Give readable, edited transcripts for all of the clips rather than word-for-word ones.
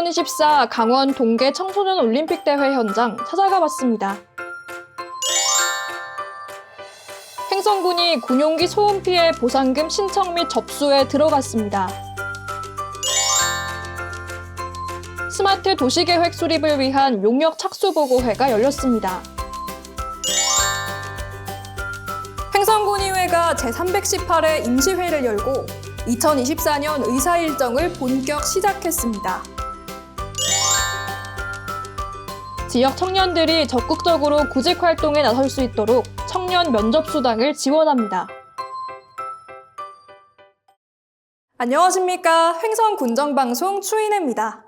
2024 강원 동계 청소년 올림픽 대회 현장 찾아가 봤습니다. 행성군이 군용기 소음 피해 보상금 신청 및 접수에 들어갔습니다. 스마트 도시계획 수립을 위한 용역 착수보고회가 열렸습니다. 행성군의회가 제318회 임시회를 열고 2024년 의사 일정을 본격 시작했습니다. 지역 청년들이 적극적으로 구직 활동에 나설 수 있도록 청년 면접 수당을 지원합니다. 안녕하십니까. 횡성군정방송 추인혜입니다.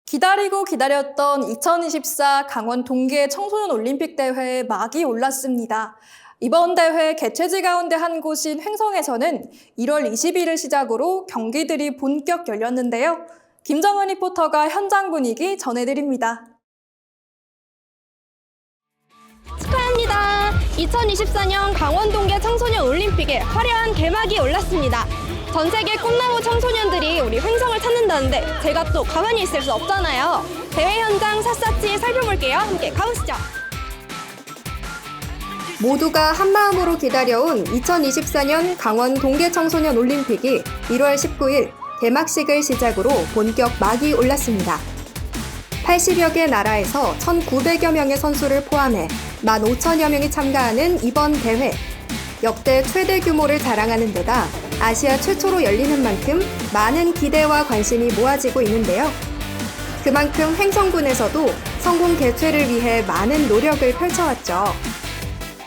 기다리고 기다렸던 2024 강원 동계 청소년 올림픽 대회에 막이 올랐습니다. 이번 대회 개최지 가운데 한 곳인 횡성에서는 1월 20일을 시작으로 경기들이 본격 열렸는데요. 김정은 리포터가 현장 분위기 전해드립니다. 축하합니다. 2024년 강원 동계 청소년 올림픽에 화려한 개막이 올랐습니다. 전 세계 꿈나무 청소년들이 우리 횡성을 찾는다는데 제가 또 가만히 있을 수 없잖아요. 대회 현장 샅샅이 살펴볼게요. 함께 가보시죠. 모두가 한마음으로 기다려온 2024년 강원 동계 청소년 올림픽이 1월 19일 개막식을 시작으로 본격 막이 올랐습니다. 80여 개 나라에서 1,900여 명의 선수를 포함해 15,000여 명이 참가하는 이번 대회. 역대 최대 규모를 자랑하는 데다 아시아 최초로 열리는 만큼 많은 기대와 관심이 모아지고 있는데요. 그만큼 횡성군에서도 성공 개최를 위해 많은 노력을 펼쳐왔죠.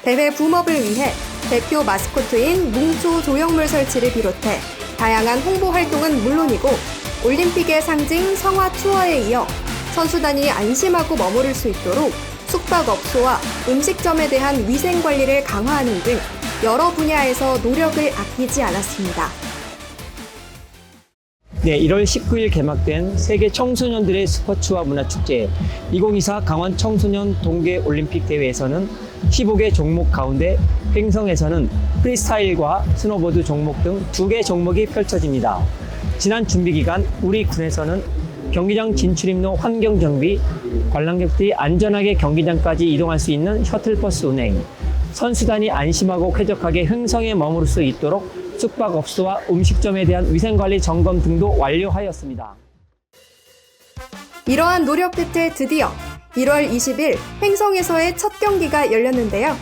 대회 붐업을 위해 대표 마스코트인 뭉초 조형물 설치를 비롯해 다양한 홍보 활동은 물론이고 올림픽의 상징 성화 투어에 이어 선수단이 안심하고 머무를 수 있도록 숙박업소와 음식점에 대한 위생 관리를 강화하는 등 여러 분야에서 노력을 아끼지 않았습니다. 네, 1월 19일 개막된 세계 청소년들의 스포츠와 문화축제 2024 강원 청소년 동계올림픽 대회에서는 15개 종목 가운데 횡성에서는 프리스타일과 스노보드 종목 등 2개 종목이 펼쳐집니다. 지난 준비 기간 우리 군에서는 경기장 진출입로 환경 정비, 관람객들이 안전하게 경기장까지 이동할 수 있는 셔틀버스 운행, 선수단이 안심하고 쾌적하게 횡성에 머무를 수 있도록 숙박업소와 음식점에 대한 위생관리 점검 등도 완료하였습니다. 이러한 노력 끝에 드디어 1월 20일 횡성에서의 첫 경기가 열렸는데요.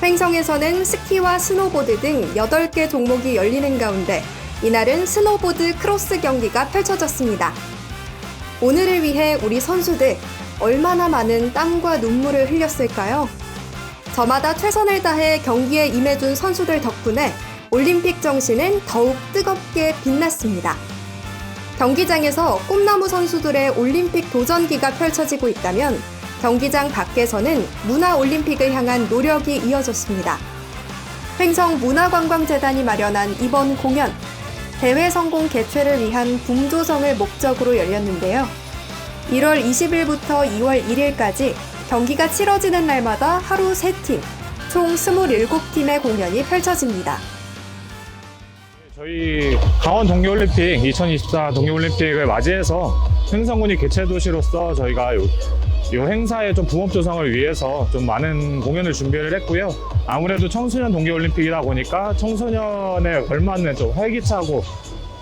횡성에서는 스키와 스노보드 등 8개 종목이 열리는 가운데 이날은 스노보드 크로스 경기가 펼쳐졌습니다. 오늘을 위해 우리 선수들 얼마나 많은 땀과 눈물을 흘렸을까요? 저마다 최선을 다해 경기에 임해준 선수들 덕분에 올림픽 정신은 더욱 뜨겁게 빛났습니다. 경기장에서 꿈나무 선수들의 올림픽 도전기가 펼쳐지고 있다면 경기장 밖에서는 문화올림픽을 향한 노력이 이어졌습니다. 횡성문화관광재단이 마련한 이번 공연, 대회 성공 개최를 위한 붐 조성을 목적으로 열렸는데요. 1월 20일부터 2월 1일까지 경기가 치러지는 날마다 하루 3팀, 총 27팀의 공연이 펼쳐집니다. 저희 강원 동계올림픽 2024 동계올림픽을 맞이해서 횡성군이 개최 도시로서 저희가 이 행사의 좀 붐업 조성을 위해서 좀 많은 공연을 준비를 했고요. 아무래도 청소년 동계올림픽이다 보니까 청소년에 걸맞는 좀 활기차고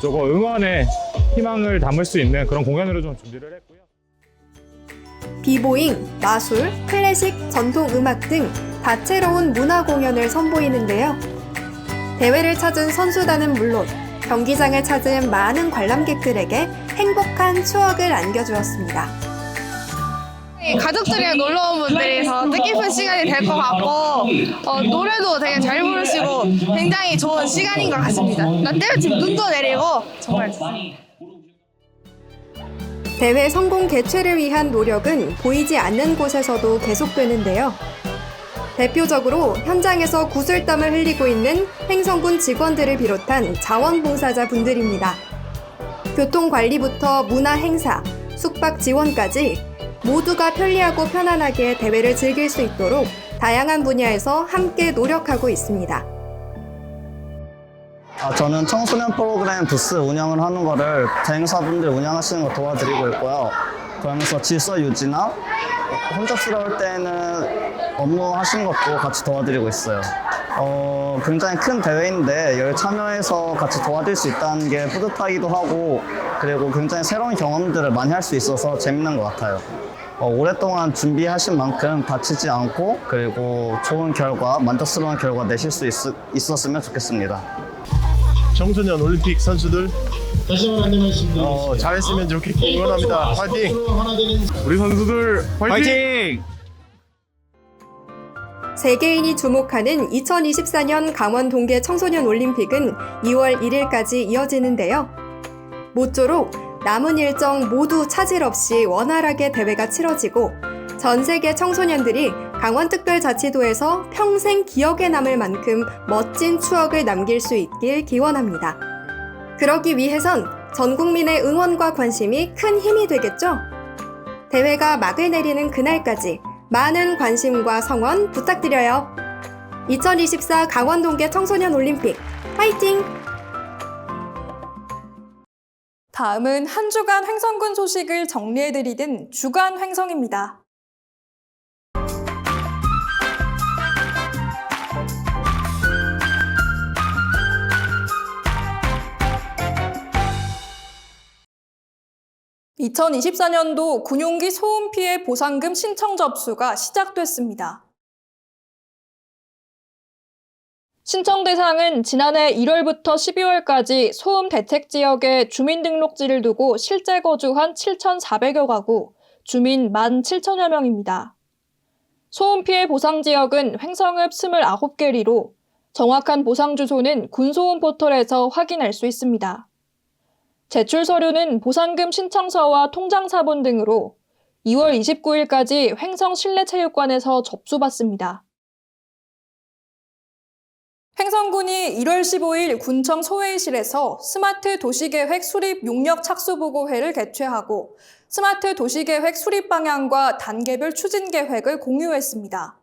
조금 응원의 희망을 담을 수 있는 그런 공연으로 좀 준비를 했고요. 비보잉, 마술, 클래식, 전통음악 등 다채로운 문화 공연을 선보이는데요. 대회를 찾은 선수단은 물론 경기장을 찾은 많은 관람객들에게 행복한 추억을 안겨주었습니다. 가족들이랑 놀러 온 분들이 더 뜻깊은 시간이 될 것 같고 노래도 되게 잘 부르시고 굉장히 좋은 시간인 것 같습니다. 나 때문에 지금 눈도 내리고 정말 좋습니다. 대회 성공 개최를 위한 노력은 보이지 않는 곳에서도 계속되는데요. 대표적으로 현장에서 구슬땀을 흘리고 있는 횡성군 직원들을 비롯한 자원봉사자분들입니다. 교통관리부터 문화행사, 숙박 지원까지 모두가 편리하고 편안하게 대회를 즐길 수 있도록 다양한 분야에서 함께 노력하고 있습니다. 저는 청소년 프로그램 부스 운영을 하는 거를 대행사분들 운영하시는 거 도와드리고 있고요. 그러면서 질서 유지나 혼잡스러울 때는 업무 하시는 것도 같이 도와드리고 있어요. 굉장히 큰 대회인데 여기 참여해서 같이 도와드릴 수 있다는 게 뿌듯하기도 하고, 그리고 굉장히 새로운 경험들을 많이 할 수 있어서 재밌는 것 같아요. 오랫동안 준비하신 만큼 다치지 않고, 그리고 좋은 결과, 만족스러운 결과 내실 수 있었으면 좋겠습니다. 청소년 올림픽 선수들 잘했으면 좋겠고 응원합니다. 화이팅! 우리 선수들 화이팅! 세계인이 주목하는 2024년 강원 동계 청소년 올림픽은 2월 1일까지 이어지는데요. 모쪼록 남은 일정 모두 차질 없이 원활하게 대회가 치러지고 전 세계 청소년들이 강원특별자치도에서 평생 기억에 남을 만큼 멋진 추억을 남길 수 있길 기원합니다. 그러기 위해선 전 국민의 응원과 관심이 큰 힘이 되겠죠? 대회가 막을 내리는 그날까지 많은 관심과 성원 부탁드려요. 2024 강원 동계 청소년 올림픽 화이팅! 다음은 한 주간 횡성군 소식을 정리해드리는 주간 횡성입니다. (2024년도) 군용기 소음 피해 보상금 신청 접수가 시작됐습니다. 신청 대상은 지난해 1월부터 12월까지 소음 대책 지역에 주민등록지를 두고 실제 거주한 7,400여 가구, 주민 17,000여 명입니다. 소음 피해 보상 지역은 횡성읍 29개리로 정확한 보상 주소는 군소음 포털에서 확인할 수 있습니다. 제출 서류는 보상금 신청서와 통장사본 등으로 2월 29일까지 횡성 실내체육관에서 접수받습니다. 횡성군이 1월 15일 군청 소회의실에서 스마트 도시계획 수립 용역 착수보고회를 개최하고 스마트 도시계획 수립 방향과 단계별 추진 계획을 공유했습니다.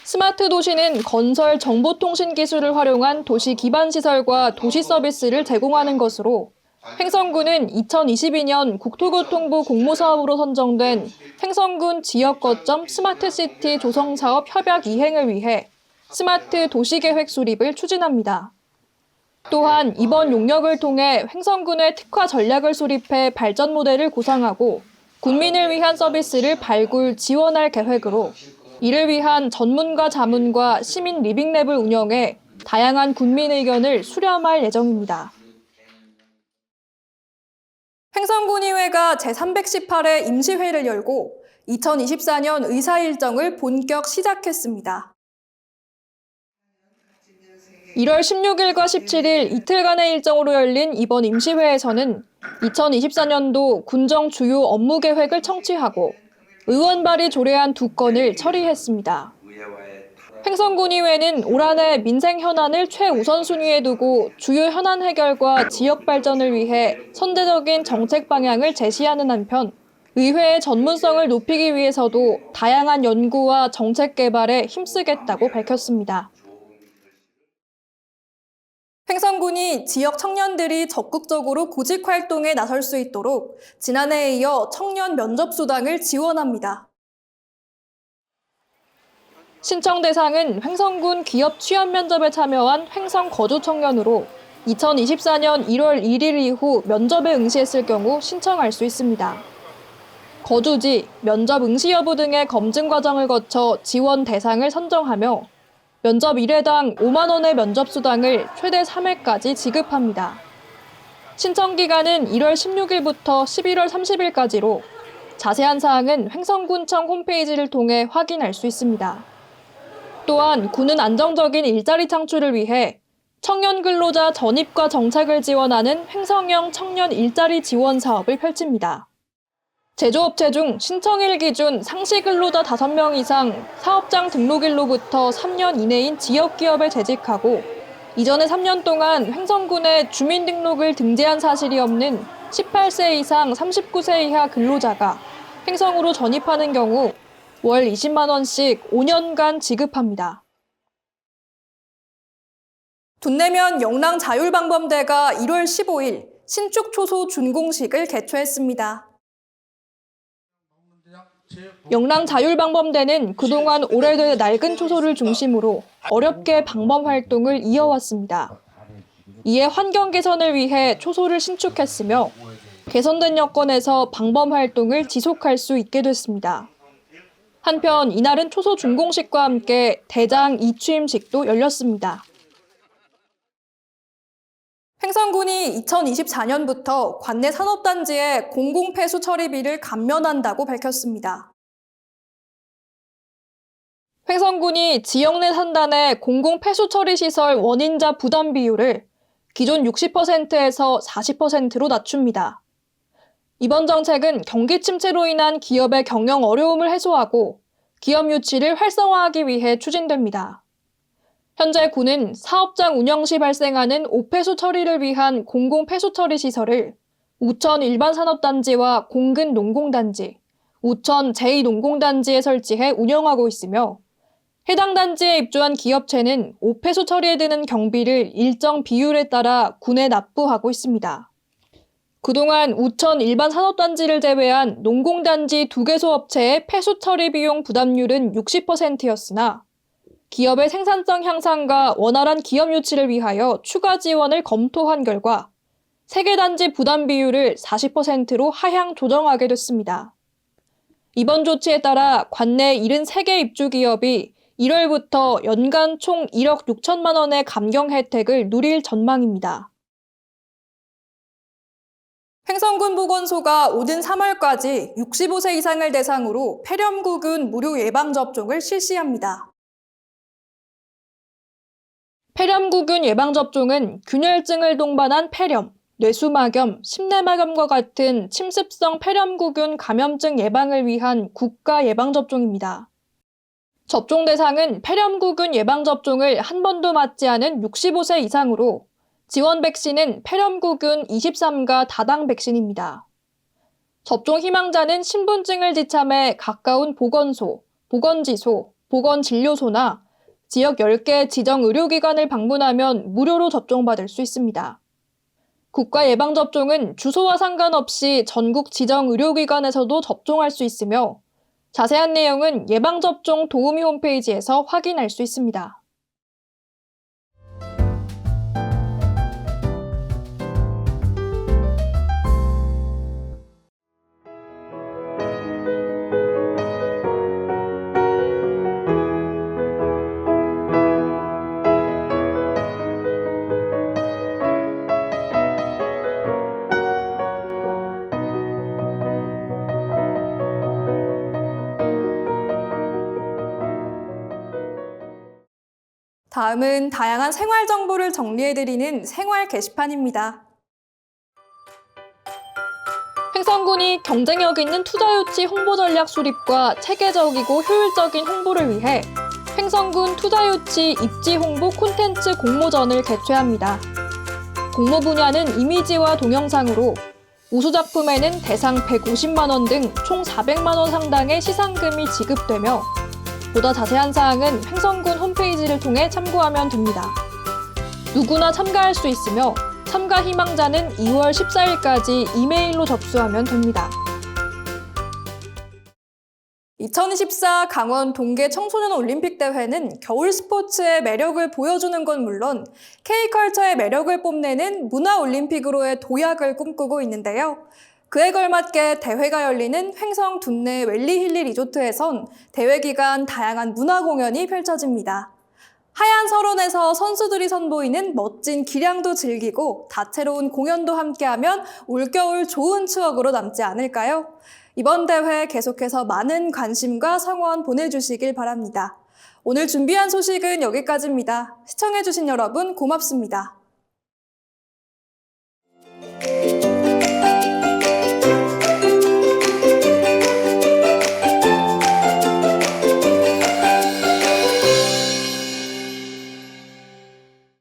스마트 도시는 건설 정보통신 기술을 활용한 도시 기반 시설과 도시 서비스를 제공하는 것으로 횡성군은 2022년 국토교통부 공모사업으로 선정된 횡성군 지역 거점 스마트시티 조성사업 협약 이행을 위해 스마트 도시계획 수립을 추진합니다. 또한 이번 용역을 통해 횡성군의 특화 전략을 수립해 발전 모델을 구상하고 군민을 위한 서비스를 발굴, 지원할 계획으로 이를 위한 전문가 자문과 시민 리빙랩을 운영해 다양한 군민 의견을 수렴할 예정입니다. 횡성군의회가 제318회 임시회를 열고 2024년 의사 일정을 본격 시작했습니다. 1월 16일과 17일 이틀간의 일정으로 열린 이번 임시회에서는 2024년도 군정 주요 업무 계획을 청취하고 의원 발의 조례안 2건을 처리했습니다. 횡성군의회는 올 한해 민생 현안을 최우선 순위에 두고 주요 현안 해결과 지역 발전을 위해 선제적인 정책 방향을 제시하는 한편 의회의 전문성을 높이기 위해서도 다양한 연구와 정책 개발에 힘쓰겠다고 밝혔습니다. 횡성군이 지역 청년들이 적극적으로 구직 활동에 나설 수 있도록 지난해에 이어 청년 면접 수당을 지원합니다. 신청 대상은 횡성군 기업 취업 면접에 참여한 횡성 거주 청년으로 2024년 1월 1일 이후 면접에 응시했을 경우 신청할 수 있습니다. 거주지, 면접 응시 여부 등의 검증 과정을 거쳐 지원 대상을 선정하며 면접 1회당 5만 원의 면접 수당을 최대 3회까지 지급합니다. 신청 기간은 1월 16일부터 11월 30일까지로 자세한 사항은 횡성군청 홈페이지를 통해 확인할 수 있습니다. 또한 군은 안정적인 일자리 창출을 위해 청년 근로자 전입과 정착을 지원하는 횡성형 청년 일자리 지원 사업을 펼칩니다. 제조업체 중 신청일 기준 상시 근로자 5명 이상 사업장 등록일로부터 3년 이내인 지역기업에 재직하고 이전에 3년 동안 횡성군에 주민등록을 등재한 사실이 없는 18세 이상 39세 이하 근로자가 횡성으로 전입하는 경우 월 20만 원씩 5년간 지급합니다. 둔내면 영랑자율방범대가 1월 15일 신축초소 준공식을 개최했습니다. 영랑자율방범대는 그동안 오래된 낡은 초소를 중심으로 어렵게 방범 활동을 이어왔습니다. 이에 환경 개선을 위해 초소를 신축했으며 개선된 여건에서 방범 활동을 지속할 수 있게 됐습니다. 한편 이날은 초소 준공식과 함께 대장 이취임식도 열렸습니다. 횡성군이 2024년부터 관내 산업단지의 공공폐수 처리비를 감면한다고 밝혔습니다. 횡성군이 지역 내 산단의 공공폐수 처리시설 원인자 부담 비율을 기존 60%에서 40%로 낮춥니다. 이번 정책은 경기 침체로 인한 기업의 경영 어려움을 해소하고 기업 유치를 활성화하기 위해 추진됩니다. 현재 군은 사업장 운영 시 발생하는 오폐수 처리를 위한 공공폐수 처리 시설을 우천 일반산업단지와 공근 농공단지, 우천 제2농공단지에 설치해 운영하고 있으며 해당 단지에 입주한 기업체는 오폐수 처리에 드는 경비를 일정 비율에 따라 군에 납부하고 있습니다. 그동안 우천 일반산업단지를 제외한 농공단지 2개소 업체의 폐수 처리 비용 부담률은 60%였으나 기업의 생산성 향상과 원활한 기업 유치를 위하여 추가 지원을 검토한 결과 3개 단지 부담 비율을 40%로 하향 조정하게 됐습니다. 이번 조치에 따라 관내 73개 입주 기업이 1월부터 연간 총 1억 6천만 원의 감경 혜택을 누릴 전망입니다. 횡성군 보건소가 오는 3월까지 65세 이상을 대상으로 폐렴구균 무료 예방접종을 실시합니다. 폐렴구균 예방접종은 균열증을 동반한 폐렴, 뇌수막염, 심내막염과 같은 침습성 폐렴구균 감염증 예방을 위한 국가 예방접종입니다. 접종 대상은 폐렴구균 예방접종을 한 번도 맞지 않은 65세 이상으로 지원 백신은 폐렴구균 23가 다당 백신입니다. 접종 희망자는 신분증을 지참해 가까운 보건소, 보건지소, 보건진료소나 지역 10개 지정 의료기관을 방문하면 무료로 접종받을 수 있습니다. 국가 예방접종은 주소와 상관없이 전국 지정 의료기관에서도 접종할 수 있으며 자세한 내용은 예방접종 도우미 홈페이지에서 확인할 수 있습니다. 다음은 다양한 생활 정보를 정리해드리는 생활 게시판입니다. 횡성군이 경쟁력 있는 투자 유치 홍보 전략 수립과 체계적이고 효율적인 홍보를 위해 횡성군 투자 유치 입지 홍보 콘텐츠 공모전을 개최합니다. 공모 분야는 이미지와 동영상으로 우수 작품에는 대상 150만 원 등 총 400만 원 상당의 시상금이 지급되며 보다 자세한 사항은 횡성군 홈페이지를 통해 참고하면 됩니다. 누구나 참가할 수 있으며 참가 희망자는 2월 14일까지 이메일로 접수하면 됩니다. 2024 강원 동계 청소년 올림픽 대회는 겨울 스포츠의 매력을 보여주는 건 물론 K컬처의 매력을 뽐내는 문화올림픽으로의 도약을 꿈꾸고 있는데요. 그에 걸맞게 대회가 열리는 횡성 둔내 웰리힐리 리조트에선 대회 기간 다양한 문화 공연이 펼쳐집니다. 하얀 설원에서 선수들이 선보이는 멋진 기량도 즐기고 다채로운 공연도 함께하면 올겨울 좋은 추억으로 남지 않을까요? 이번 대회 계속해서 많은 관심과 성원 보내주시길 바랍니다. 오늘 준비한 소식은 여기까지입니다. 시청해주신 여러분 고맙습니다.